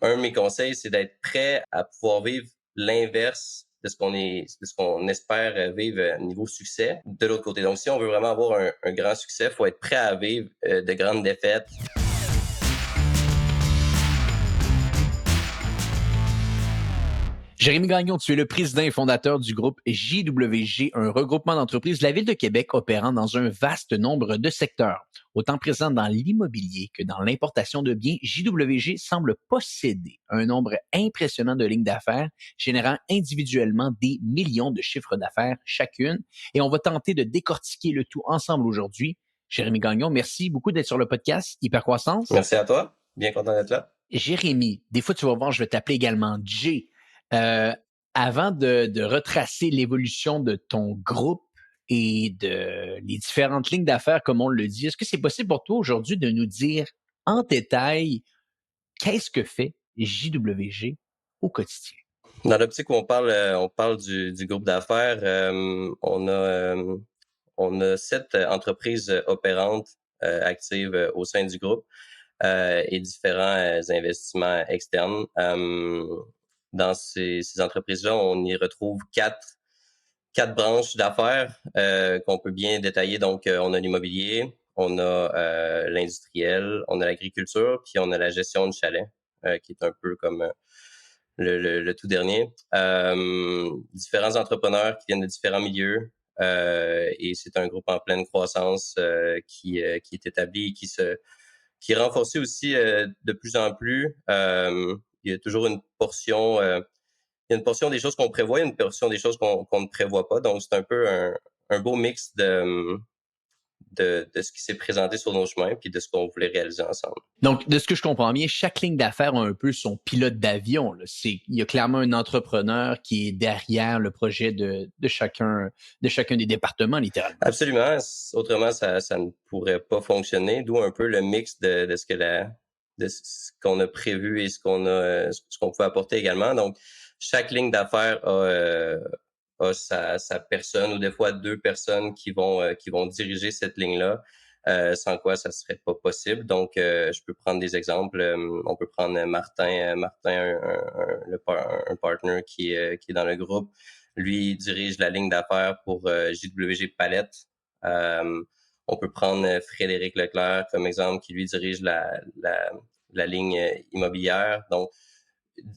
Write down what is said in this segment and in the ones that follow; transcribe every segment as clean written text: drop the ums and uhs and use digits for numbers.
un de mes conseils, c'est d'être prêt à pouvoir vivre l'inverse de ce qu'on espère vivre niveau succès de l'autre côté. Donc, si on veut vraiment avoir un grand succès, il faut être prêt à vivre de grandes défaites. Jérémy Gagnon, tu es le président et fondateur du groupe JWG, un regroupement d'entreprises de la Ville de Québec opérant dans un vaste nombre de secteurs. Autant présent dans l'immobilier que dans l'importation de biens, JWG semble posséder un nombre impressionnant de lignes d'affaires, générant individuellement des millions de chiffres d'affaires chacune. Et on va tenter de décortiquer le tout ensemble aujourd'hui. Jérémy Gagnon, merci beaucoup d'être sur le podcast Hypercroissance. Merci à toi. Bien content d'être là. Jérémy, des fois tu vas voir, je vais t'appeler également Jay. Euh, Avant de retracer l'évolution de ton groupe et de les différentes lignes d'affaires, comme on le dit, est-ce que c'est possible pour toi aujourd'hui de nous dire en détail qu'est-ce que fait JWG au quotidien? Dans l'optique où on parle du groupe d'affaires, on a 7 entreprises opérantes actives au sein du groupe et différents investissements externes. Dans ces entreprises-là, on y retrouve quatre branches d'affaires qu'on peut bien détailler. Donc, on a l'immobilier, on a l'industriel, on a l'agriculture, puis on a la gestion de chalet, qui est un peu comme le tout dernier. Différents entrepreneurs qui viennent de différents milieux. Et c'est un groupe en pleine croissance qui est établi et qui est renforcé aussi de plus en plus. Il y a toujours une portion il y a une portion des choses qu'on prévoit, il y a une portion des choses qu'on ne prévoit pas. Donc, c'est un peu un beau mix de ce qui s'est présenté sur nos chemins puis de ce qu'on voulait réaliser ensemble. Donc, de ce que je comprends bien, chaque ligne d'affaires a un peu son pilote d'avion. Il y a clairement un entrepreneur qui est derrière le projet de chacun des départements, littéralement. Absolument. Autrement, ça ne pourrait pas fonctionner. D'où un peu le mix de ce qu'on a prévu et ce qu'on pouvait apporter également. Donc, chaque ligne d'affaires a sa personne ou des fois deux personnes qui vont diriger cette ligne-là. Sans quoi ça serait pas possible. Donc, je peux prendre des exemples. On peut prendre Martin, un partner qui est dans le groupe. Lui, il dirige la ligne d'affaires pour JWG Palette. On peut prendre Frédéric Leclerc comme exemple, qui lui dirige la ligne immobilière. Donc,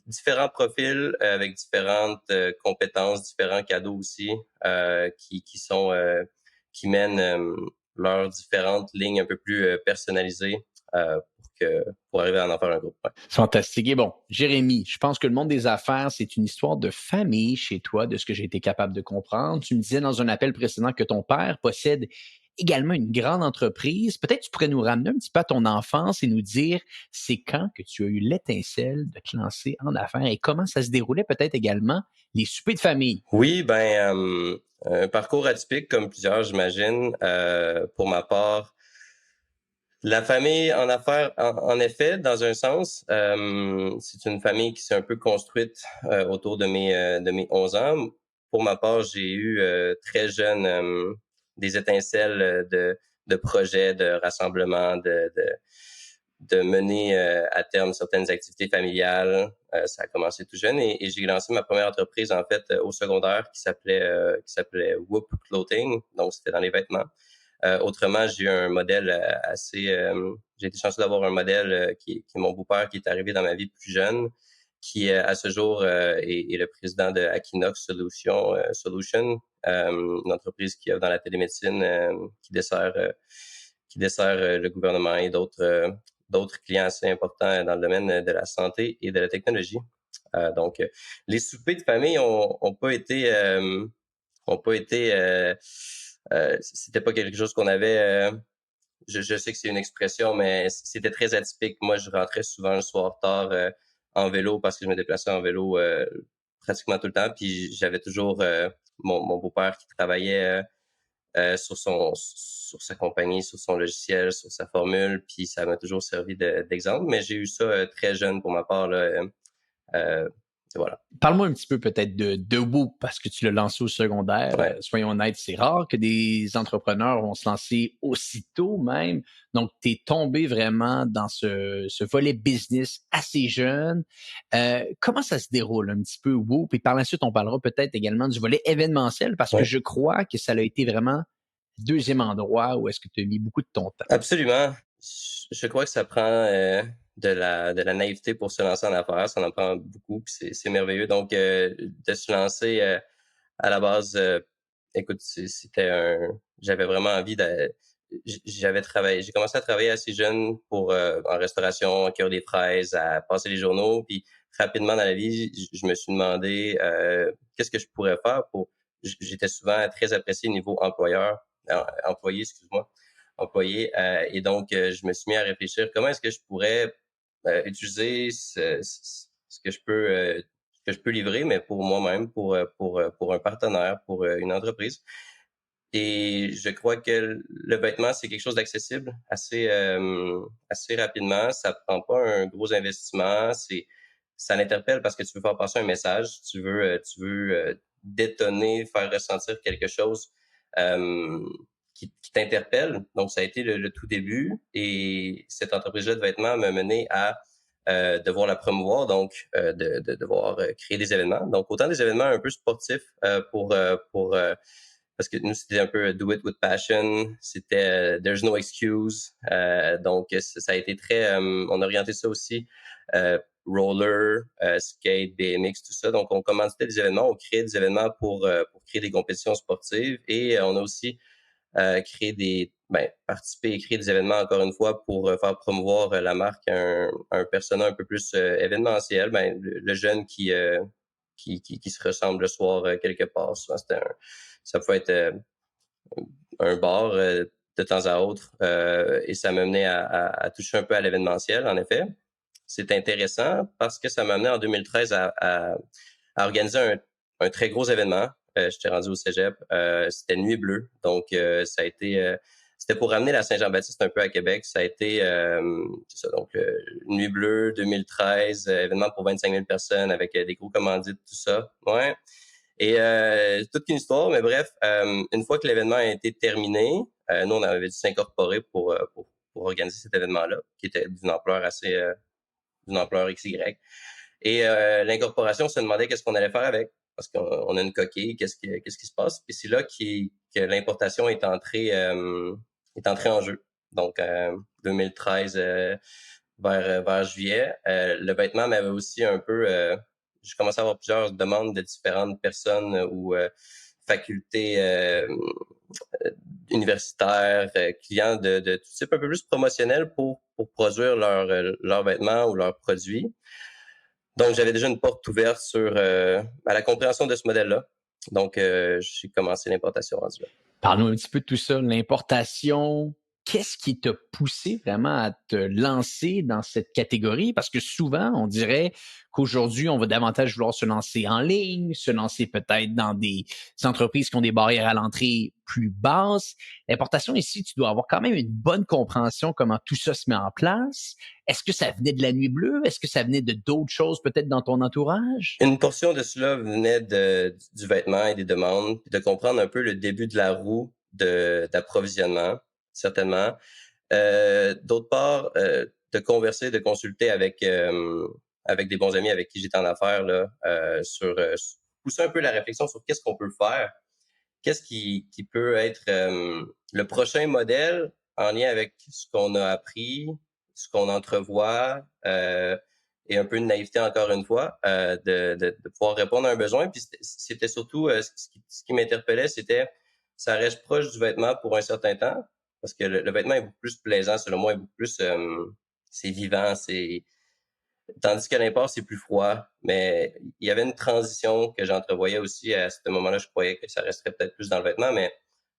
différents profils avec différentes compétences, différents cadeaux aussi, qui mènent leurs différentes lignes un peu plus personnalisées pour arriver à en faire un groupe. Ouais. Fantastique. Et bon, Jérémy, je pense que le monde des affaires, c'est une histoire de famille chez toi, de ce que j'ai été capable de comprendre. Tu me disais dans un appel précédent que ton père possède également une grande entreprise. Peut-être tu pourrais nous ramener un petit peu à ton enfance et nous dire c'est quand que tu as eu l'étincelle de te lancer en affaires et comment ça se déroulait peut-être également les soupers de famille. Oui, un parcours atypique comme plusieurs, j'imagine. Pour ma part, la famille en affaires, en effet, dans un sens, c'est une famille qui s'est un peu construite autour de mes 11 ans. Pour ma part, j'ai eu très jeune des étincelles de projets, de rassemblements, de mener à terme certaines activités familiales. Ça a commencé tout jeune et j'ai lancé ma première entreprise en fait au secondaire qui s'appelait Whoop Clothing. Donc c'était dans les vêtements. Autrement, j'ai eu un modèle j'ai été chanceux d'avoir un modèle qui est mon beau-père qui est arrivé dans ma vie plus jeune, qui à ce jour est le président de Aquinox Solution, une entreprise qui œuvre dans la télémédecine, qui dessert le gouvernement et d'autres clients assez importants dans le domaine de la santé et de la technologie. Donc, les soupers de famille ont pas été c'était pas quelque chose qu'on avait. Je sais que c'est une expression, mais c'était très atypique. Moi, je rentrais souvent le soir tard en vélo parce que je me déplaçais en vélo pratiquement tout le temps. Puis j'avais toujours mon beau-père qui travaillait sur sa compagnie, sur son logiciel, sur sa formule. Puis ça m'a toujours servi d'exemple. Mais j'ai eu ça très jeune pour ma part là, voilà. Parle-moi un petit peu peut-être de Whoop, parce que tu l'as lancé au secondaire. Ouais. Soyons honnêtes, c'est rare que des entrepreneurs vont se lancer aussitôt même. Donc, tu es tombé vraiment dans ce volet business assez jeune. Comment ça se déroule un petit peu Whoop? Et par la suite, on parlera peut-être également du volet événementiel, parce que Ouais. je crois que ça a été vraiment le deuxième endroit où est-ce que tu as mis beaucoup de ton temps. Absolument. Je crois que ça prend de la naïveté pour se lancer en affaires. Ça en prend beaucoup, puis c'est merveilleux. Donc, de se lancer à la base, écoute, j'avais vraiment envie de. J'ai commencé à travailler assez jeune pour en restauration, à cueillir des fraises, à passer les journaux. Puis rapidement dans la vie, je me suis demandé qu'est-ce que je pourrais faire pour. J'étais souvent très apprécié au niveau employé, excuse-moi employé. Et donc, je me suis mis à réfléchir comment est-ce que je pourrais utiliser ce que je peux livrer, mais pour moi-même, pour un partenaire, pour une entreprise. Et je crois que le vêtement, c'est quelque chose d'accessible assez rapidement. Ça prend pas un gros investissement. Ça l'interpelle parce que tu veux faire passer un message, tu veux détonner, faire ressentir quelque chose euh, qui t'interpelle. Donc, ça a été le tout début. Et cette entreprise-là de vêtements m'a mené à devoir la promouvoir, donc de devoir créer des événements. Donc, autant des événements un peu sportifs pour parce que nous, c'était un peu do it with passion. C'était there's no excuse. Donc, ça a été très... on a orienté ça aussi roller, skate, BMX, tout ça. Donc, on commençait des événements, on créait des événements pour créer des compétitions sportives et on a aussi participer et créer des événements, encore une fois, pour faire promouvoir la marque à un persona un peu plus événementiel. Le jeune qui se ressemble le soir quelque part. Souvent, ça peut être un bar de temps à autre et ça m'a mené à toucher un peu à l'événementiel, en effet. C'est intéressant parce que ça m'a amené en 2013 à organiser un très gros événement. J'étais rendu au cégep. C'était Nuit Bleue. Donc, ça a été... c'était pour ramener la Saint-Jean-Baptiste un peu à Québec. Ça a été c'est ça, donc Nuit Bleue 2013, événement pour 25 000 personnes avec des gros commandites, tout ça. Ouais. Et toute une histoire, mais bref, une fois que l'événement a été terminé, nous, on avait dû s'incorporer pour organiser cet événement-là, qui était d'une ampleur XY. Et l'incorporation se demandait qu'est-ce qu'on allait faire avec, parce qu'on a une coquille, qu'est-ce qui se passe. Et c'est là que l'importation est entrée en jeu. Donc, 2013, vers juillet, le vêtement m'avait aussi un peu... j'ai commencé à avoir plusieurs demandes de différentes personnes ou facultés universitaires, clients de tout type un peu plus promotionnels pour produire leurs vêtements ou leurs produits. Donc, j'avais déjà une porte ouverte à la compréhension de ce modèle-là. Donc, j'ai commencé l'importation rendue là. Parle-nous un petit peu de tout ça, l'importation. Qu'est-ce qui t'a poussé vraiment à te lancer dans cette catégorie? Parce que souvent, on dirait qu'aujourd'hui, on va davantage vouloir se lancer en ligne, se lancer peut-être dans des entreprises qui ont des barrières à l'entrée plus basses. L'importation ici, tu dois avoir quand même une bonne compréhension comment tout ça se met en place. Est-ce que ça venait de la Nuit Bleue? Est-ce que ça venait de d'autres choses peut-être dans ton entourage? Une portion de cela venait du vêtement et des demandes, puis de comprendre un peu le début de la roue d'approvisionnement, certainement. D'autre part, de converser, de consulter avec des bons amis avec qui j'étais en affaires là, pousser un peu la réflexion sur qu'est-ce qu'on peut faire, qu'est-ce qui peut être le prochain modèle en lien avec ce qu'on a appris, ce qu'on entrevoit, et un peu de naïveté encore une fois, de pouvoir répondre à un besoin. Puis c'était surtout ce qui m'interpellait, c'était ça reste proche du vêtement pour un certain temps, parce que le vêtement est beaucoup plus plaisant, selon moi, est beaucoup plus c'est vivant, tandis que l'import, c'est plus froid. Mais il y avait une transition que j'entrevoyais aussi à ce moment-là. Je croyais que ça resterait peut-être plus dans le vêtement, mais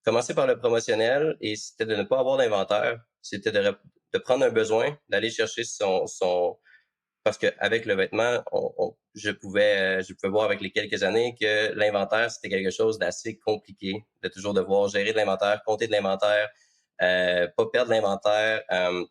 commencer par le promotionnel, et c'était de ne pas avoir d'inventaire. C'était de prendre un besoin, d'aller chercher parce qu'avec le vêtement, je pouvais voir avec les quelques années que l'inventaire, c'était quelque chose d'assez compliqué, de toujours devoir gérer de l'inventaire, compter de l'inventaire, pas perdre l'inventaire,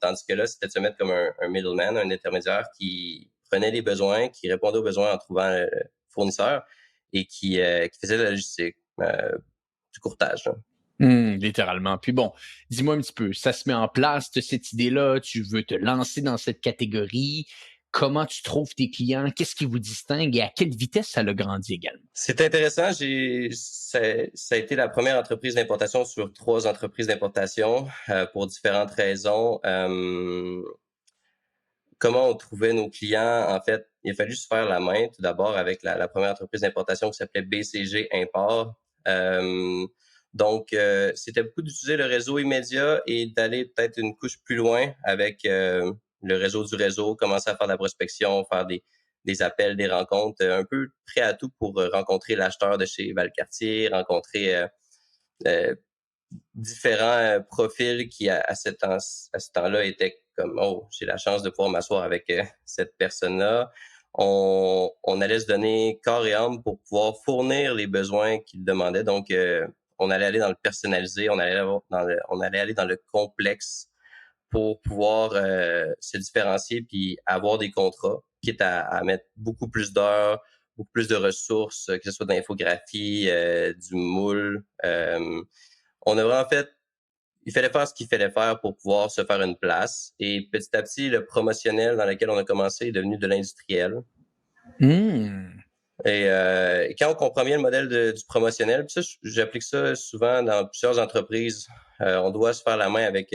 tandis que là, c'était de se mettre comme un middleman, un intermédiaire qui prenait les besoins, qui répondait aux besoins en trouvant le fournisseur et qui faisait de la logistique, du courtage, là. Littéralement. Puis bon, dis-moi un petit peu, ça se met en place, t'as cette idée-là, tu veux te lancer dans cette catégorie. Comment tu trouves tes clients? Qu'est-ce qui vous distingue et à quelle vitesse ça a grandi également? C'est intéressant. Ça a été la première entreprise d'importation sur 3 entreprises d'importation, pour différentes raisons. Comment on trouvait nos clients? En fait, il a fallu se faire la main tout d'abord avec la première entreprise d'importation qui s'appelait BCG Import. Donc, c'était beaucoup d'utiliser le réseau immédiat et d'aller peut-être une couche plus loin avec le réseau du réseau, commencer à faire de la prospection, faire des appels, des rencontres, un peu prêt à tout pour rencontrer l'acheteur de chez Valcartier, rencontrer euh, différents profils qui, à ce temps-là, étaient comme, oh, j'ai la chance de pouvoir m'asseoir avec cette personne-là. On allait se donner corps et âme pour pouvoir fournir les besoins qu'il demandait. Donc, on allait aller dans le personnalisé, on allait aller dans le complexe pour pouvoir se différencier puis avoir des contrats, quitte à mettre beaucoup plus d'heures, beaucoup plus de ressources, que ce soit de l'infographie, du moule. On a vraiment fait, il fallait faire ce qu'il fallait faire pour pouvoir se faire une place. Et petit à petit, le promotionnel dans lequel on a commencé est devenu de l'industriel. Mmh. Et quand on comprend bien le modèle du promotionnel, puis ça, j'applique ça souvent dans plusieurs entreprises. On doit se faire la main avec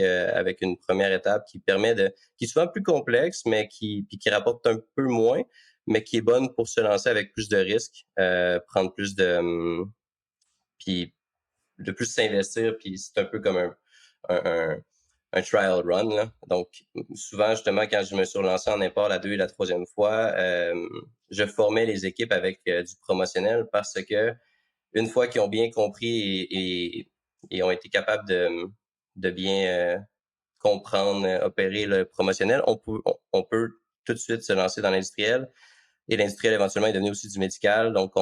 une première étape qui est souvent plus complexe, mais qui rapporte un peu moins, mais qui est bonne pour se lancer avec plus de risques, prendre plus puis de plus s'investir, puis c'est un peu comme un, un trial run, là. Donc, souvent, justement, quand je me suis lancé en import la 2 et la troisième fois, je formais les équipes avec du promotionnel parce que une fois qu'ils ont bien compris et ont été capables de bien comprendre, opérer le promotionnel, on peut tout de suite se lancer dans l'industriel. Et l'industriel, éventuellement, est devenu aussi du médical. Donc,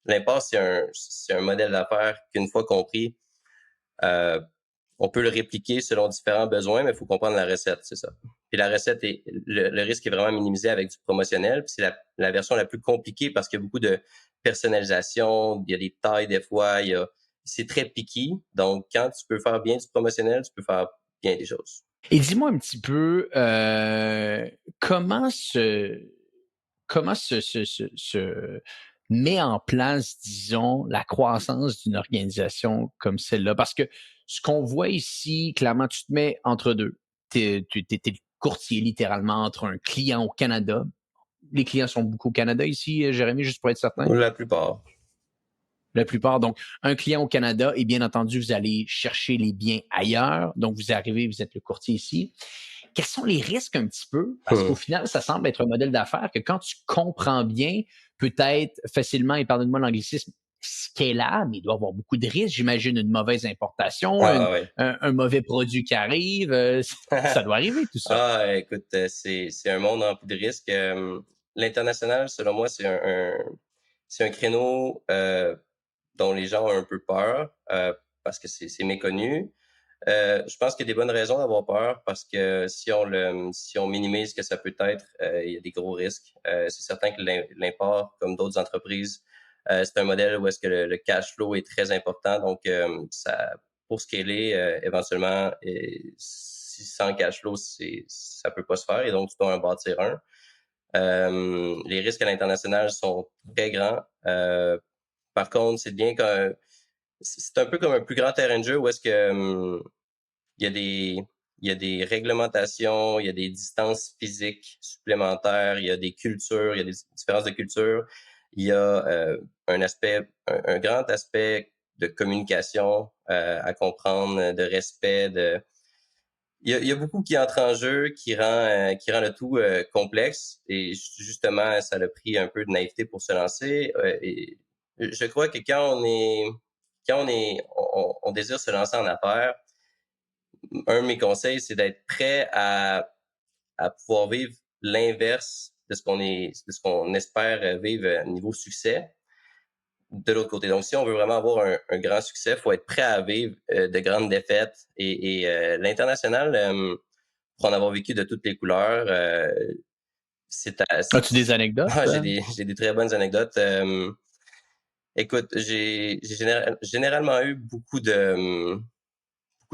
l'import, c'est un modèle d'affaires qu'une fois compris, euh, on peut le répliquer selon différents besoins, mais il faut comprendre la recette, c'est ça. Puis la recette, le risque est vraiment minimisé avec du promotionnel. Puis c'est la version la plus compliquée parce qu'il y a beaucoup de personnalisation, il y a des tailles des fois, c'est très picky. Donc, quand tu peux faire bien du promotionnel, tu peux faire bien des choses. Et dis-moi un petit peu, comment se comment se met en place, disons, la croissance d'une organisation comme celle-là? Parce que ce qu'on voit ici, clairement, tu te mets entre 2. Tu es le courtier littéralement entre un client au Canada. Les clients sont beaucoup au Canada ici, Jérémy, juste pour être certain? La plupart. La plupart. Donc, un client au Canada et bien entendu, vous allez chercher les biens ailleurs. Donc, vous arrivez, vous êtes le courtier ici. Quels sont les risques un petit peu? Parce qu'au final, ça semble être un modèle d'affaires que quand tu comprends bien, peut-être facilement, et pardonnez-moi l'anglicisme, scalable, il doit y avoir beaucoup de risques. J'imagine une mauvaise importation, Ah ouais. un mauvais produit qui arrive. Ça doit arriver tout ça. Ah, écoute, c'est un monde rempli de risques. L'international, selon moi, c'est un créneau dont les gens ont un peu peur parce que c'est méconnu. Je pense qu'il y a des bonnes raisons d'avoir peur parce que si on minimise ce que ça peut être, il y a des gros risques. C'est certain que l'import, comme d'autres entreprises, c'est un modèle où est-ce que le cash flow est très important. Donc, pour scaler, éventuellement, si sans cash flow, ça peut pas se faire et donc tu dois en bâtir un. Les risques à l'international sont très grands. Par contre, c'est un peu comme un plus grand terrain de jeu où est-ce que il y a des il y a des réglementations, il y a des distances physiques supplémentaires, il y a des cultures, il y a des différences de culture. Il y a un grand aspect de communication à comprendre, de respect, il y a beaucoup qui entre en jeu, qui rend le tout complexe. Et justement, ça a pris un peu de naïveté pour se lancer. Et je crois que on désire se lancer en affaires, un de mes conseils, c'est d'être prêt à pouvoir vivre l'inverse de ce qu'on espère vivre niveau succès de l'autre côté. Donc, si on veut vraiment avoir un grand succès, il faut être prêt à vivre de grandes défaites. Et l'international, pour en avoir vécu de toutes les couleurs, c'est à As-tu des anecdotes? j'ai des très bonnes anecdotes. Écoute, j'ai généralement eu beaucoup de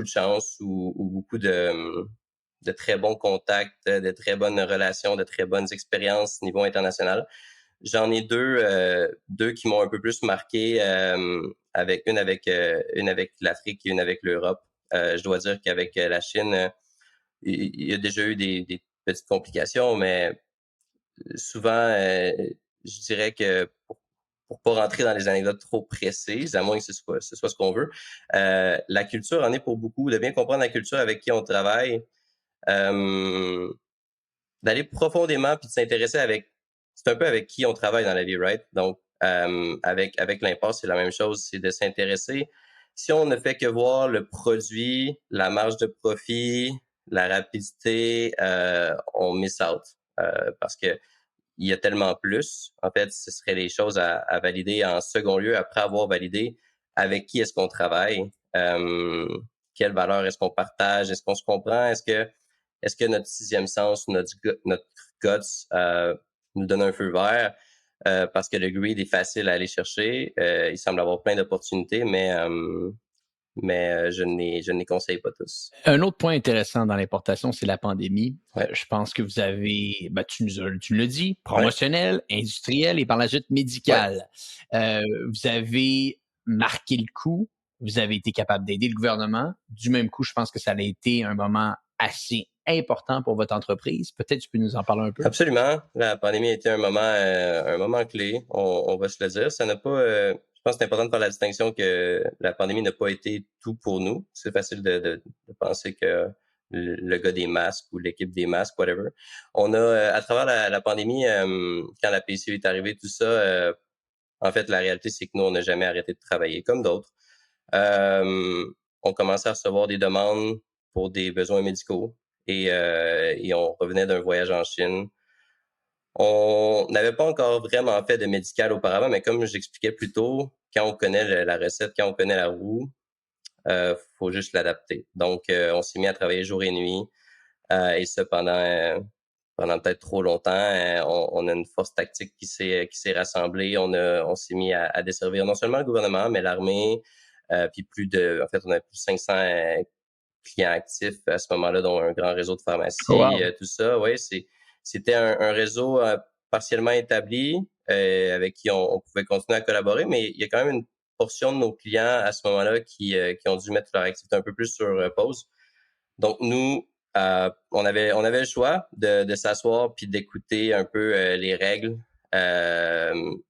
chance ou beaucoup de très bons contacts, de très bonnes relations, de très bonnes expériences niveau international. J'en ai deux qui m'ont un peu plus marqué, une avec l'Afrique et une avec l'Europe. Je dois dire qu'avec la Chine, il y a déjà eu des petites complications, mais souvent, je dirais que pour pas rentrer dans les anecdotes trop précises, à moins que ce soit ce qu'on veut, la culture en est pour beaucoup, de bien comprendre la culture avec qui on travaille, euh, d'aller profondément puis de s'intéresser c'est un peu avec qui on travaille dans la vie, right? Donc, avec l'impasse, c'est la même chose, c'est de s'intéresser. Si on ne fait que voir le produit, la marge de profit, la rapidité, on miss out. Parce que il y a tellement plus. En fait, ce seraient les choses à valider en second lieu, après avoir validé avec qui est-ce qu'on travaille, quelles valeurs est-ce qu'on partage, est-ce qu'on se comprend, est-ce que notre sixième sens, notre guts nous donne un feu vert, parce que le greed est facile à aller chercher. Il semble avoir plein d'opportunités, mais je ne les conseille pas tous. Un autre point intéressant dans l'importation, c'est la pandémie. Ouais, Je pense que vous avez, tu l'as dit, ouais, promotionnel, industriel et par la suite ouais. médical. Vous avez marqué le coup, vous avez été capable d'aider le gouvernement. Du même coup, je pense que ça a été un moment assez important pour votre entreprise. Peut-être tu peux nous en parler un peu? Absolument. La pandémie a été un moment clé, on va se le dire. Ça n'a pas, je pense que c'est important de faire la distinction que la pandémie n'a pas été tout pour nous. C'est facile de penser que le gars des masques ou l'équipe des masques, whatever. On a, à travers la pandémie, quand la PCU est arrivée, tout ça, en fait, la réalité, c'est que nous, on n'a jamais arrêté de travailler comme d'autres. Euh, on commençait à recevoir des demandes pour des besoins médicaux et on revenait d'un voyage en Chine. On n'avait pas encore vraiment fait de médical auparavant, mais comme j'expliquais plus tôt, quand on connaît la recette, quand on connaît la roue, faut juste l'adapter. Donc, on s'est mis à travailler jour et nuit, et ça pendant peut-être trop longtemps. On a une force tactique qui s'est rassemblée. On s'est mis à desservir non seulement le gouvernement, mais l'armée, puis en fait, on a plus de 500 clients actifs à ce moment-là, dont un grand réseau de pharmacies, Wow. tout ça. Oui, c'était un réseau partiellement établi, avec qui on pouvait continuer à collaborer, mais il y a quand même une portion de nos clients à ce moment-là qui ont dû mettre leur activité un peu plus sur pause. Donc nous, on avait le choix de s'asseoir puis d'écouter un peu les règles,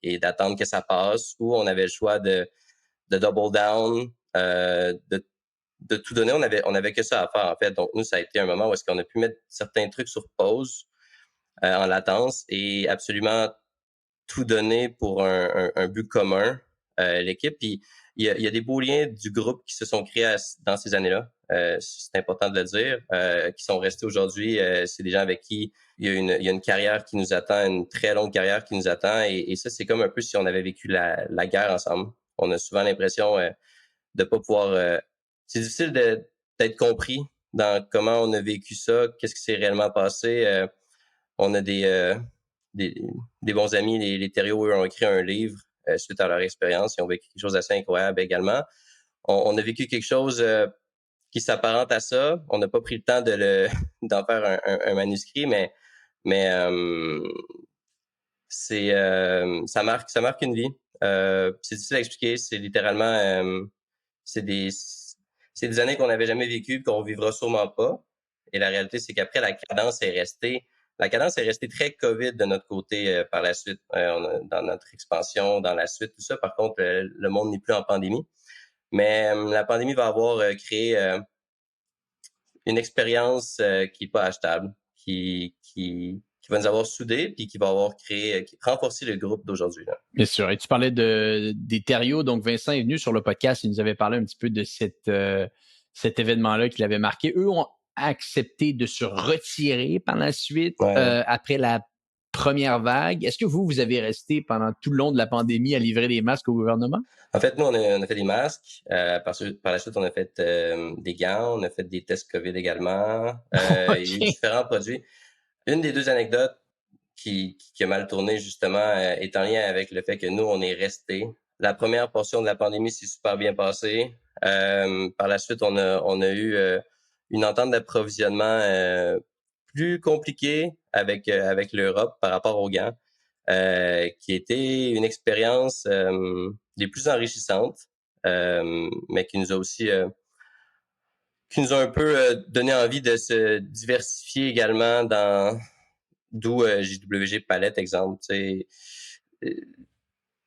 et d'attendre que ça passe, ou on avait le choix de double down, de tout donner. On avait que ça à faire, en fait. Donc, nous, ça a été un moment où est-ce qu'on a pu mettre certains trucs sur pause, en latence, et absolument tout donner pour un but commun, l'équipe. Puis, il y a des beaux liens du groupe qui se sont créés dans ces années-là. C'est important de le dire, qui sont restés aujourd'hui. C'est des gens avec qui il y a une carrière qui nous attend, une très longue carrière qui nous attend. Et ça, c'est comme un peu si on avait vécu la guerre ensemble. On a souvent l'impression de pas pouvoir. C'est difficile d'être compris dans comment on a vécu ça, qu'est-ce qui s'est réellement passé. On a des, des bons amis, les Thériault, eux, ont écrit un livre suite à leur expérience. Ils ont vécu quelque chose d'assez incroyable également. On a vécu quelque chose qui s'apparente à ça. On n'a pas pris le temps d'en faire un manuscrit, mais ça marque une vie. C'est difficile à expliquer. C'est littéralement, c'est des, c'est des années qu'on n'avait jamais vécues, qu'on vivra sûrement pas. Et la réalité, c'est qu'après, la cadence est restée très COVID de notre côté, par la suite. Dans notre expansion, dans la suite, tout ça. Par contre, le monde n'est plus en pandémie. Mais la pandémie va avoir créé une expérience qui est pas achetable, qui va nous avoir soudés, puis qui va avoir créé, renforcé le groupe d'aujourd'hui, là. Bien sûr. Et tu parlais des Thériault. Donc, Vincent est venu sur le podcast. Il nous avait parlé un petit peu de cet événement-là qui l'avait marqué. Eux ont accepté de se retirer par la suite, Ouais. après la première vague. Est-ce que vous avez resté pendant tout le long de la pandémie à livrer des masques au gouvernement? En fait, nous, on a fait des masques. Par la suite, on a fait des gants, on a fait des tests COVID également. Il y a eu OK. différents produits. Une des deux anecdotes qui a mal tourné, justement, est en lien avec le fait que nous, on est restés. La première portion de la pandémie s'est super bien passée. Par la suite, on a eu une entente d'approvisionnement plus compliquée avec l'Europe par rapport aux gants, qui était une expérience des plus enrichissantes, mais qui nous a un peu donné envie de se diversifier également d'où JWG Palette, exemple, tu sais,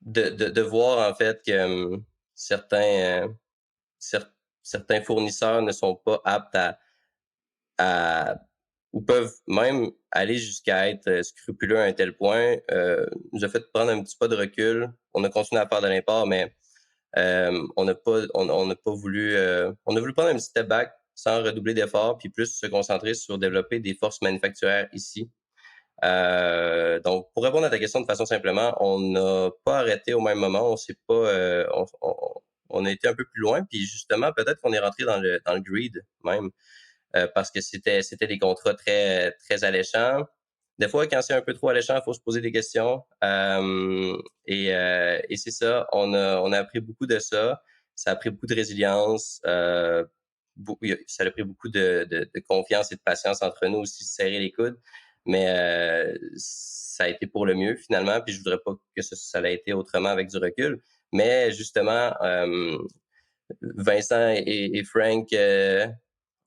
de voir en fait que certains, certains fournisseurs ne sont pas aptes à ou peuvent même aller jusqu'à être scrupuleux à un tel point, nous a fait prendre un petit pas de recul. On a continué à faire de l'import, mais on n'a pas voulu, on a voulu prendre un petit step back sans redoubler d'efforts, puis plus se concentrer sur développer des forces manufacturières ici. Donc, pour répondre à ta question de façon simplement, on n'a pas arrêté au même moment, on s'est pas, on a été un peu plus loin, puis justement, peut-être qu'on est rentré dans le greed même, parce que c'était des contrats très alléchants. Des fois, quand c'est un peu trop alléchant, il faut se poser des questions. Et c'est ça, on a appris beaucoup de ça. Ça a pris beaucoup de résilience. Ça a pris beaucoup de confiance et de patience entre nous aussi, serrer les coudes. Mais ça a été pour le mieux finalement. Puis je voudrais pas que ça l'ait été autrement avec du recul. Mais justement, Vincent et Frank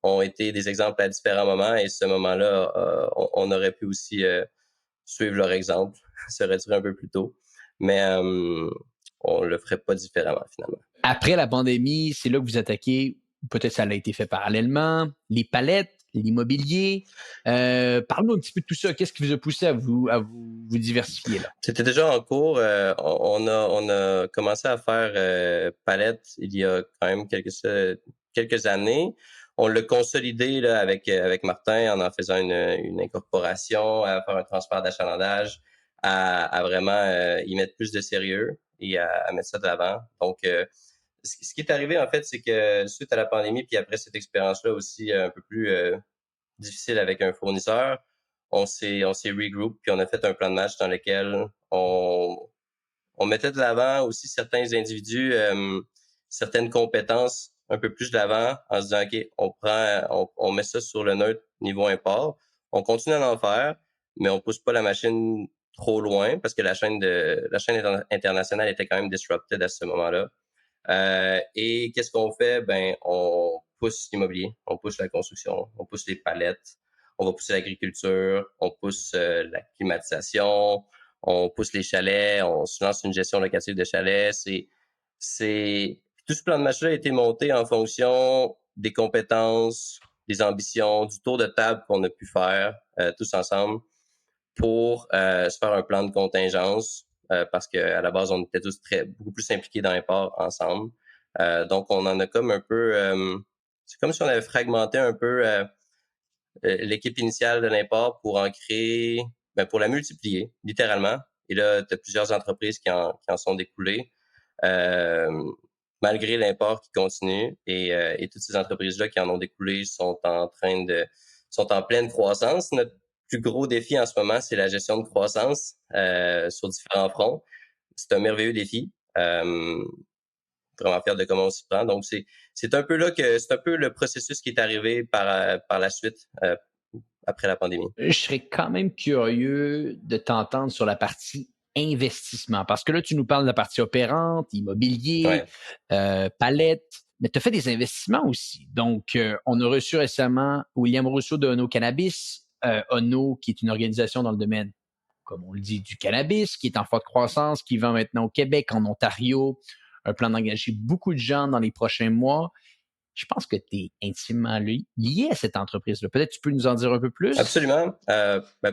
ont été des exemples à différents moments. Et ce moment-là, on aurait pu aussi suivre leur exemple, se retirer un peu plus tôt. Mais on le ferait pas différemment finalement. Après la pandémie, c'est là que vous attaquez, peut-être ça a été fait parallèlement, les palettes, l'immobilier. Parle-nous un petit peu de tout ça. Qu'est-ce qui vous a poussé à vous diversifier là? C'était déjà en cours. On a commencé à faire palette il y a quand même quelques années. On l'a consolidé là, avec Martin en faisant une incorporation, à faire un transfert d'achalandage, à vraiment y mettre plus de sérieux et à mettre ça de l'avant. Donc, ce qui est arrivé, en fait, c'est que suite à la pandémie, puis après cette expérience-là aussi un peu plus difficile avec un fournisseur, on s'est regroup, puis on a fait un plan de match dans lequel on mettait de l'avant aussi certains individus, certaines compétences un peu plus de l'avant en se disant, OK, on met ça sur le neutre niveau import. On continue à en faire, mais on pousse pas la machine trop loin parce que la chaîne internationale était quand même disrupted à ce moment-là. Et qu'est-ce qu'on fait? Ben, on pousse l'immobilier, on pousse la construction, on pousse les palettes, on va pousser l'agriculture, on pousse la climatisation, on pousse les chalets, on se lance une gestion locative de chalets. Tout ce plan de match-là a été monté en fonction des compétences, des ambitions, du tour de table qu'on a pu faire tous ensemble pour se faire un plan de contingence parce qu'à la base, on était tous beaucoup plus impliqués dans l'import ensemble. Donc, on en a comme un peu... c'est comme si on avait fragmenté un peu l'équipe initiale de l'import pour en créer... pour la multiplier, littéralement. Et là, tu as plusieurs entreprises qui en sont découlées. Malgré l'import qui continue et toutes ces entreprises-là qui en ont découlé sont en pleine croissance. Notre plus gros défi en ce moment, c'est la gestion de croissance sur différents fronts. C'est un merveilleux défi. Vraiment fier de comment on s'y prend. Donc, c'est un peu le processus qui est arrivé par la suite après la pandémie. Je serais quand même curieux de t'entendre sur la partie investissement, parce que là, tu nous parles de la partie opérante, immobilier, Ouais. palette, mais tu as fait des investissements aussi. Donc, on a reçu récemment William Rousseau de Ono Cannabis, Ono, qui est une organisation dans le domaine, comme on le dit, du cannabis, qui est en forte croissance, qui vend maintenant au Québec, en Ontario, un plan d'engager beaucoup de gens dans les prochains mois. Je pense que tu es intimement lié à cette entreprise-là. Peut-être tu peux nous en dire un peu plus? Absolument.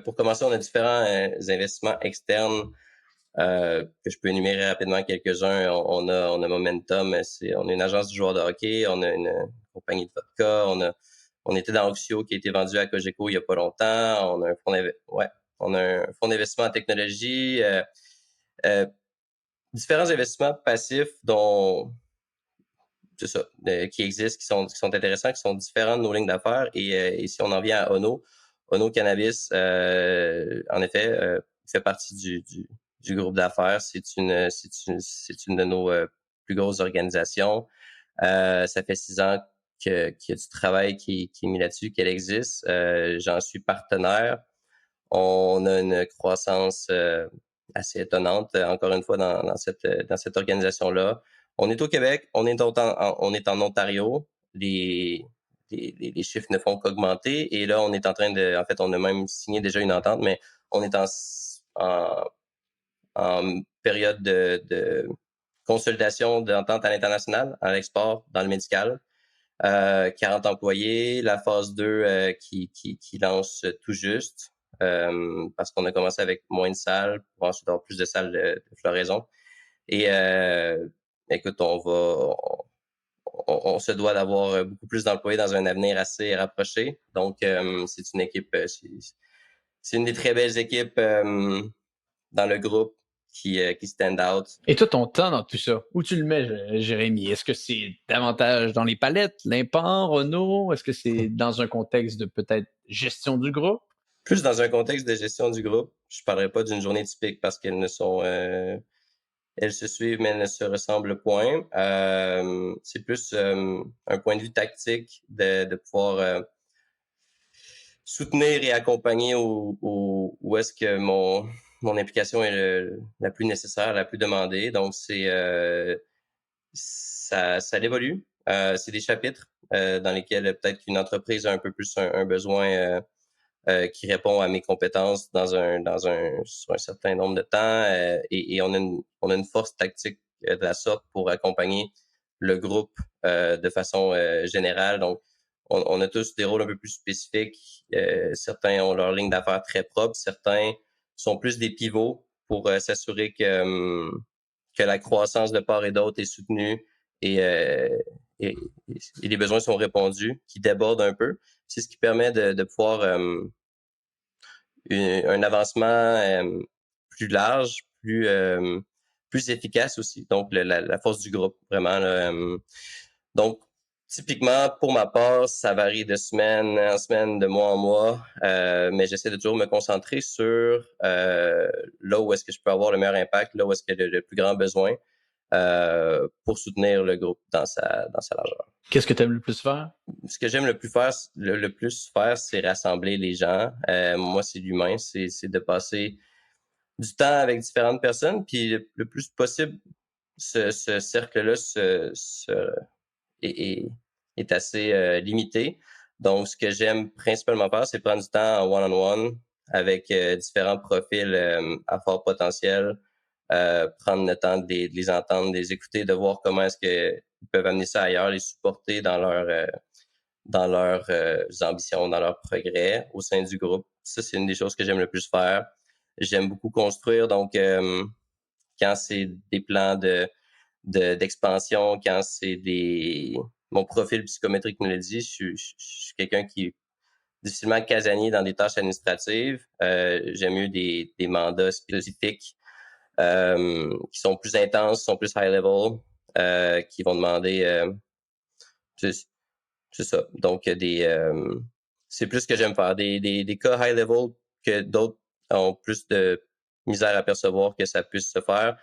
Pour commencer, on a différents investissements externes que je peux énumérer rapidement quelques-uns. On a Momentum, on a une agence du joueur de hockey, on a une compagnie de vodka, on était dans Oxio qui a été vendu à Cogeco il y a pas longtemps. On a un fonds d'investissement en technologie, différents investissements passifs dont c'est ça, qui existent, qui sont intéressants, qui sont différents de nos lignes d'affaires. Et si on en vient à Ono, Ono Cannabis, en effet, fait partie du groupe d'affaires. C'est une de nos plus grosses organisations. Ça fait 6 ans qu'il y a du travail qui est mis là-dessus, qu'elle existe. J'en suis partenaire. On a une croissance assez étonnante, encore une fois, dans cette organisation-là. On est au Québec, on est en Ontario. Les chiffres ne font qu'augmenter. Et là, on est en train de... En fait, on a même signé déjà une entente, mais on est en période de consolidation d'entente à l'international, à l'export, dans le médical. 40 employés, la phase 2 qui lance tout juste, parce qu'on a commencé avec moins de salles pour ensuite avoir plus de salles de floraison. Et écoute, on se doit d'avoir beaucoup plus d'employés dans un avenir assez rapproché. Donc, c'est une équipe, c'est une des très belles équipes dans le groupe qui stand out. Et toi, ton temps dans tout ça, où tu le mets, Jérémy? Est-ce que c'est davantage dans les palettes, l'import, Renault? Est-ce que c'est dans un contexte de peut-être gestion du groupe? Plus dans un contexte de gestion du groupe. Je parlerai pas d'une journée typique parce qu'elles ne sont... elles se suivent, mais elles ne se ressemblent point. C'est plus un point de vue tactique de pouvoir soutenir et accompagner où est-ce que mon implication est la plus nécessaire, la plus demandée. Donc, ça évolue. C'est des chapitres dans lesquels peut-être qu'une entreprise a un peu plus un besoin qui répond à mes compétences sur un certain nombre de temps. Et on a une force tactique de la sorte pour accompagner le groupe de façon générale. Donc, on a tous des rôles un peu plus spécifiques. Certains ont leur ligne d'affaires très propre. Certains sont plus des pivots pour s'assurer que la croissance de part et d'autre est soutenue et, et, et les besoins sont répondus, qui débordent un peu. C'est ce qui permet de pouvoir un avancement plus large, plus efficace aussi. Donc, la force du groupe, vraiment. Là, donc, typiquement, pour ma part, ça varie de semaine en semaine, de mois en mois, mais j'essaie de toujours me concentrer sur là où est-ce que je peux avoir le meilleur impact, là où est-ce qu'il y a le plus grand besoin pour soutenir le groupe dans sa largeur. Qu'est-ce que tu aimes le plus faire? Ce que j'aime le plus faire, c'est rassembler les gens. Moi, c'est l'humain, c'est de passer du temps avec différentes personnes, puis le plus possible, ce cercle-là est assez limité. Donc, ce que j'aime principalement faire, c'est prendre du temps en one-on-one avec différents profils à fort potentiel, prendre le temps de les entendre, de les écouter, de voir comment est-ce qu'ils peuvent amener ça ailleurs, les supporter dans leurs ambitions, dans leur progrès au sein du groupe. Ça, c'est une des choses que j'aime le plus faire. J'aime beaucoup construire, donc quand c'est des plans d'expansion, quand c'est mon profil psychométrique me le dit, je suis quelqu'un qui est difficilement casanier dans des tâches administratives. J'aime mieux des mandats spécifiques qui sont plus intenses, sont plus high level, qui vont demander c'est ça. Donc, c'est plus ce que j'aime faire. Des cas high level que d'autres ont plus de misère à percevoir que ça puisse se faire,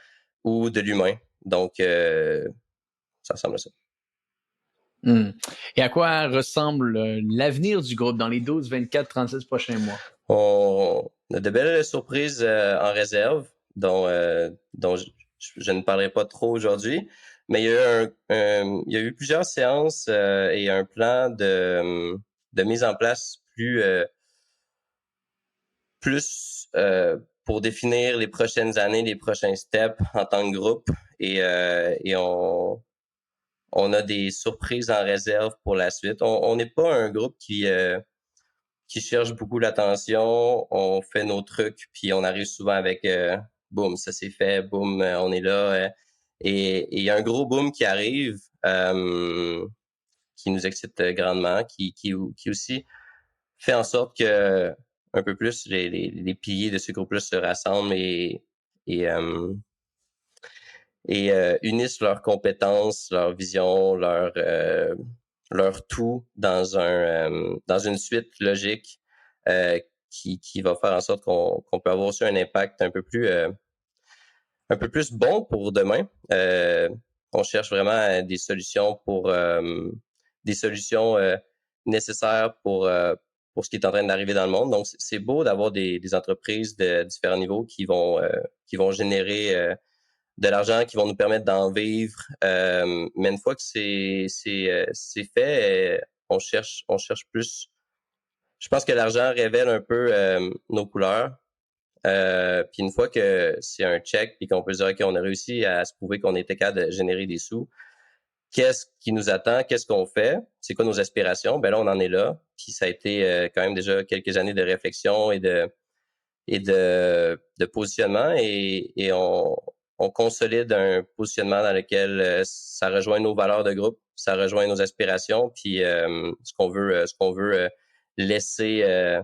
ou de l'humain. Donc, ça ressemble à ça. Et à quoi ressemble l'avenir du groupe dans les 12, 24, 36 prochains mois? On a de belles surprises en réserve, dont je ne parlerai pas trop aujourd'hui, mais il y a eu plusieurs séances et un plan de mise en place plus pour définir les prochaines années, les prochains steps en tant que groupe. Et on a des surprises en réserve pour la suite. On n'est pas un groupe qui cherche beaucoup l'attention. On fait nos trucs, puis on arrive souvent avec boum, ça c'est fait, boum, on est là. Et il y a un gros boom qui arrive, qui nous excite grandement, qui aussi fait en sorte que un peu plus les piliers de ce groupe-là se rassemblent et unissent leurs compétences, leur vision, leur tout dans une suite logique qui va faire en sorte qu'on peut avoir aussi un impact un peu plus bon pour demain. On cherche vraiment des solutions nécessaires pour ce qui est en train d'arriver dans le monde. Donc, c'est beau d'avoir des entreprises de différents niveaux qui vont générer de l'argent, qui vont nous permettre d'en vivre. Mais une fois que c'est fait, on cherche plus. Je pense que l'argent révèle un peu nos couleurs. Puis une fois que c'est un check puis qu'on peut se dire, OK, on a réussi à se prouver qu'on était capable de générer des sous, qu'est-ce qui nous attend? Qu'est-ce qu'on fait? C'est quoi nos aspirations? Ben là, on en est là. Puis ça a été quand même déjà quelques années de réflexion et de positionnement et on consolide un positionnement dans lequel ça rejoint nos valeurs de groupe, ça rejoint nos aspirations, puis ce qu'on veut laisser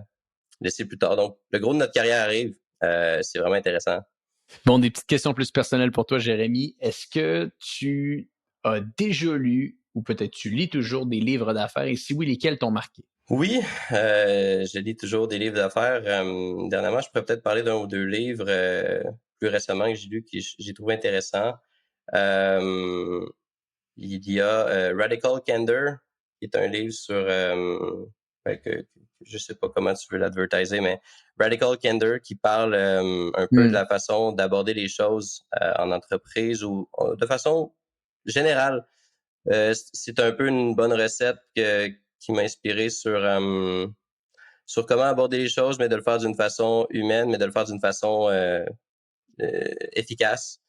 plus tard. Donc, le gros de notre carrière arrive. C'est vraiment intéressant. Bon, des petites questions plus personnelles pour toi, Jérémy. Est-ce que tu as déjà lu ou peut-être tu lis toujours des livres d'affaires et si oui, lesquels t'ont marqué? Oui, je lis toujours des livres d'affaires. Dernièrement, je pourrais peut-être parler d'un ou deux livres plus récemment que j'ai lu que j'ai trouvé intéressant. Il y a Radical Candor, qui est un livre sur je sais pas comment tu veux l'advertiser, mais Radical Candor qui parle un peu de la façon d'aborder les choses en entreprise ou de façon générale. C'est un peu une bonne recette qui m'a inspiré sur comment aborder les choses, mais de le faire d'une façon humaine, mais de le faire d'une façon efficace.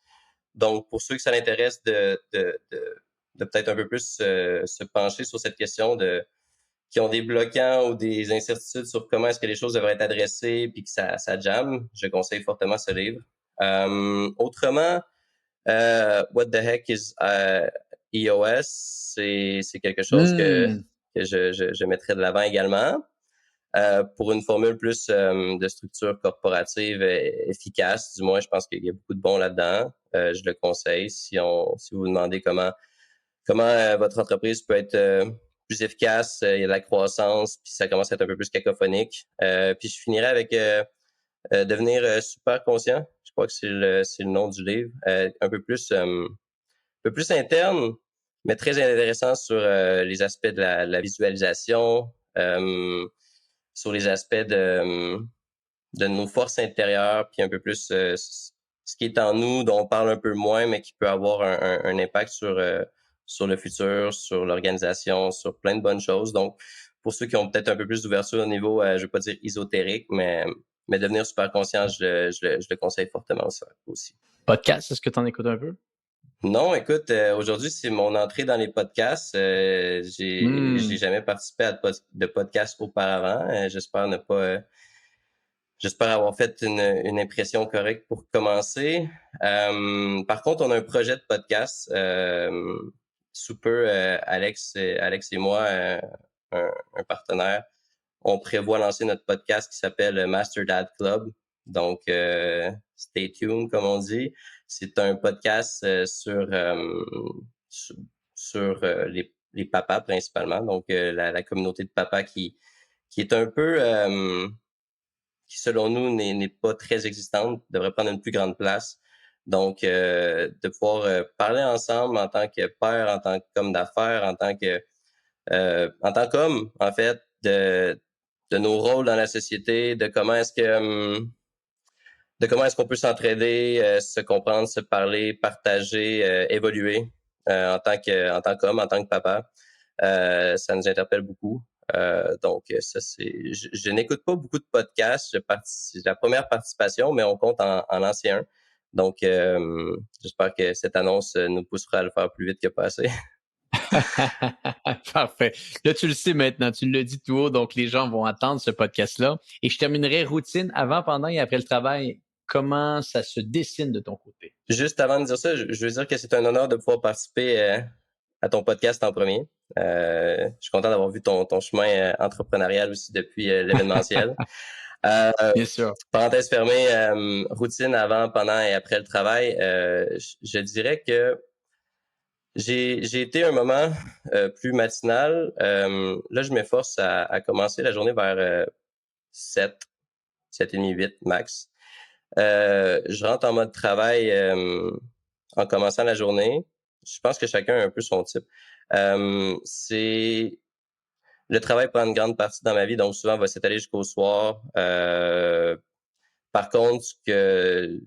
Donc, pour ceux que ça l'intéresse de peut-être un peu plus se pencher sur cette question qui ont des bloquants ou des incertitudes sur comment est-ce que les choses devraient être adressées puis que ça jamme, je conseille fortement ce livre. Autrement, What the heck is EOS? C'est quelque chose que je mettrais de l'avant également. Pour une formule plus de structure corporative efficace, du moins, je pense qu'il y a beaucoup de bons là-dedans. Je le conseille si vous vous demandez comment votre entreprise peut être plus efficace, il y a de la croissance, puis ça commence à être un peu plus cacophonique. Puis je finirai avec devenir super conscient. Je crois que c'est le nom du livre. Un peu plus interne, mais très intéressant sur les aspects de la visualisation, sur les aspects de nos forces intérieures, puis un peu plus ce qui est en nous, dont on parle un peu moins, mais qui peut avoir un impact sur le futur, sur l'organisation, sur plein de bonnes choses. Donc, pour ceux qui ont peut-être un peu plus d'ouverture au niveau, je ne veux pas dire ésotérique, mais devenir super conscient, je le conseille fortement aussi. Podcast, est-ce que tu en écoutes un peu? Non, écoute, aujourd'hui, c'est mon entrée dans les podcasts. J'ai jamais participé à de podcasts auparavant. J'espère avoir fait une impression correcte pour commencer. Par contre, on a un projet de podcast. Sous peu, Alex et moi, un partenaire, on prévoit lancer notre podcast qui s'appelle Master Dad Club. Donc, stay tuned, comme on dit. C'est un podcast sur les papas principalement. Donc, la communauté de papas qui est un peu qui, selon nous, n'est pas très existante, devrait prendre une plus grande place. Donc, de pouvoir parler ensemble en tant que père, en tant qu'homme d'affaires, en tant qu'homme, en fait, de nos rôles dans la société, de comment est-ce qu'on peut s'entraider, se comprendre, se parler, partager, évoluer en tant qu'homme, en tant que papa. Ça nous interpelle beaucoup. Donc, ça, je n'écoute pas beaucoup de podcasts. C'est la première participation, mais on compte en lancer un. Donc, j'espère que cette annonce nous poussera à le faire plus vite que passé. Parfait. Là, tu le sais maintenant, tu le dis tout haut, donc les gens vont attendre ce podcast-là. Et je terminerai routine avant, pendant et après le travail. Comment ça se dessine de ton côté? Juste avant de dire ça, je veux dire que c'est un honneur de pouvoir participer à ton podcast en premier. Je suis content d'avoir vu ton chemin entrepreneurial aussi depuis l'événementiel. Bien sûr. Parenthèse fermée, routine avant, pendant et après le travail. Je dirais que j'ai été un moment plus matinal. Là, je m'efforce à commencer la journée vers 7, 7,5, 8 max. Je rentre en mode travail en commençant la journée. Je pense que chacun a un peu son type. Le travail prend une grande partie dans ma vie, donc souvent, on va s'étaler jusqu'au soir. Par contre, ce que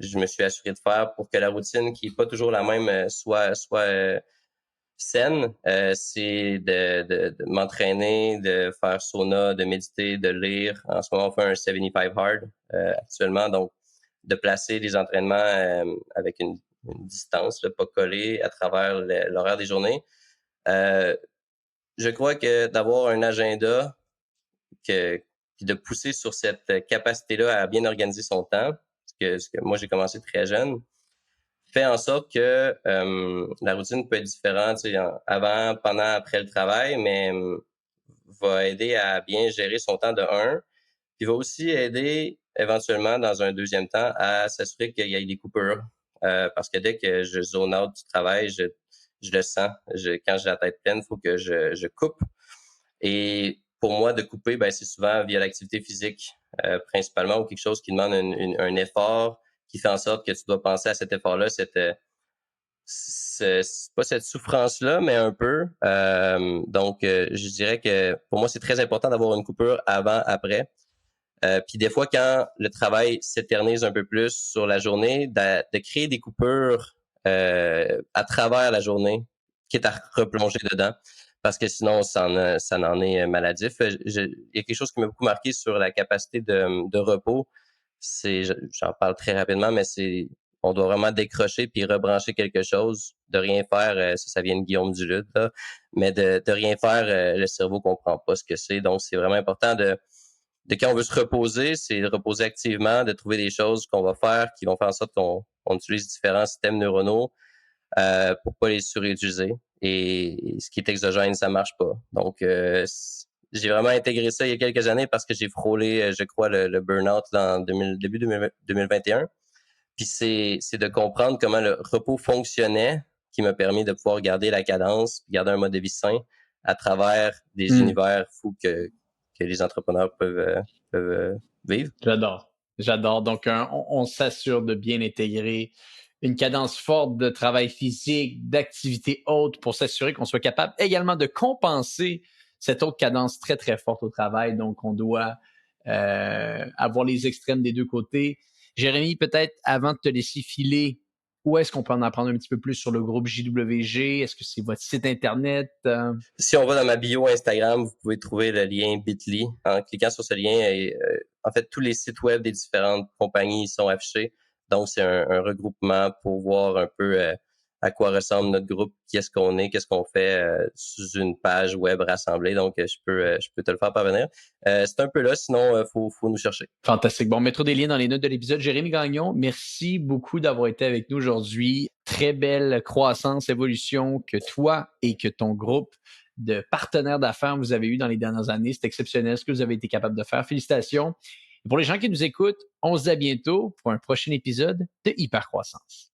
je me suis assuré de faire pour que la routine, qui n'est pas toujours la même, soit saine, c'est de m'entraîner, de faire sauna, de méditer, de lire. En ce moment, on fait un 75 hard actuellement, donc de placer les entraînements avec une distance, là, pas collée à travers l'horaire des journées. Je crois que d'avoir un agenda puis de pousser sur cette capacité-là à bien organiser son temps, ce que moi j'ai commencé très jeune, fait en sorte que la routine peut être différente, tu sais, avant, pendant, après le travail, mais va aider à bien gérer son temps de un, puis va aussi aider éventuellement dans un deuxième temps à s'assurer qu'il y ait des coupures. Parce que dès que je zone out du travail, je le sens. Quand j'ai la tête pleine, il faut que je coupe. Et pour moi, de couper, ben, c'est souvent via l'activité physique, principalement, ou quelque chose qui demande un effort, qui fait en sorte que tu dois penser à cet effort-là, c'est pas cette souffrance-là, mais un peu. Donc, je dirais que pour moi, c'est très important d'avoir une coupure avant, après. Puis des fois, quand le travail s'éternise un peu plus sur la journée, de créer des coupures à travers la journée, quitte à replonger dedans, parce que sinon, ça en est maladif. Il y a quelque chose qui m'a beaucoup marqué sur la capacité de repos. J'en parle très rapidement, mais on doit vraiment décrocher puis rebrancher quelque chose, de rien faire, ça vient de Guillaume Duluth, là, mais de rien faire, le cerveau comprend pas ce que c'est. Donc, c'est vraiment important de quand on veut se reposer, c'est de reposer activement, de trouver des choses qu'on va faire qui vont faire en sorte qu'on utilise différents systèmes neuronaux pour pas les surutiliser. Et ce qui est exogène, ça marche pas. Donc, j'ai vraiment intégré ça il y a quelques années parce que j'ai frôlé, je crois, le burn-out en début 2021. Puis c'est de comprendre comment le repos fonctionnait qui m'a permis de pouvoir garder la cadence, garder un mode de vie sain à travers des univers fous que les entrepreneurs peuvent vivre. J'adore. Donc, on s'assure de bien intégrer une cadence forte de travail physique, d'activité haute pour s'assurer qu'on soit capable également de compenser cette autre cadence très, très forte au travail. Donc, on doit avoir les extrêmes des deux côtés. Jérémy, peut-être avant de te laisser filer, où est-ce qu'on peut en apprendre un petit peu plus sur le groupe JWG? Est-ce que c'est votre site Internet? Si on va dans ma bio Instagram, vous pouvez trouver le lien Bitly. En cliquant sur ce lien, en fait, tous les sites web des différentes compagnies sont affichés. Donc, c'est un regroupement pour voir un peu à quoi ressemble notre groupe, qui est-ce qu'on est, qu'est-ce qu'on fait sous une page web rassemblée. Donc, je peux te le faire parvenir. C'est un peu là, sinon, faut nous chercher. Fantastique. Bon, on mettra des liens dans les notes de l'épisode. Jérémy Gagnon, merci beaucoup d'avoir été avec nous aujourd'hui. Très belle croissance, évolution que toi et que ton groupe de partenaires d'affaires vous avez eu dans les dernières années. C'est exceptionnel ce que vous avez été capable de faire. Félicitations. Et pour les gens qui nous écoutent, on se dit à bientôt pour un prochain épisode de Hypercroissance.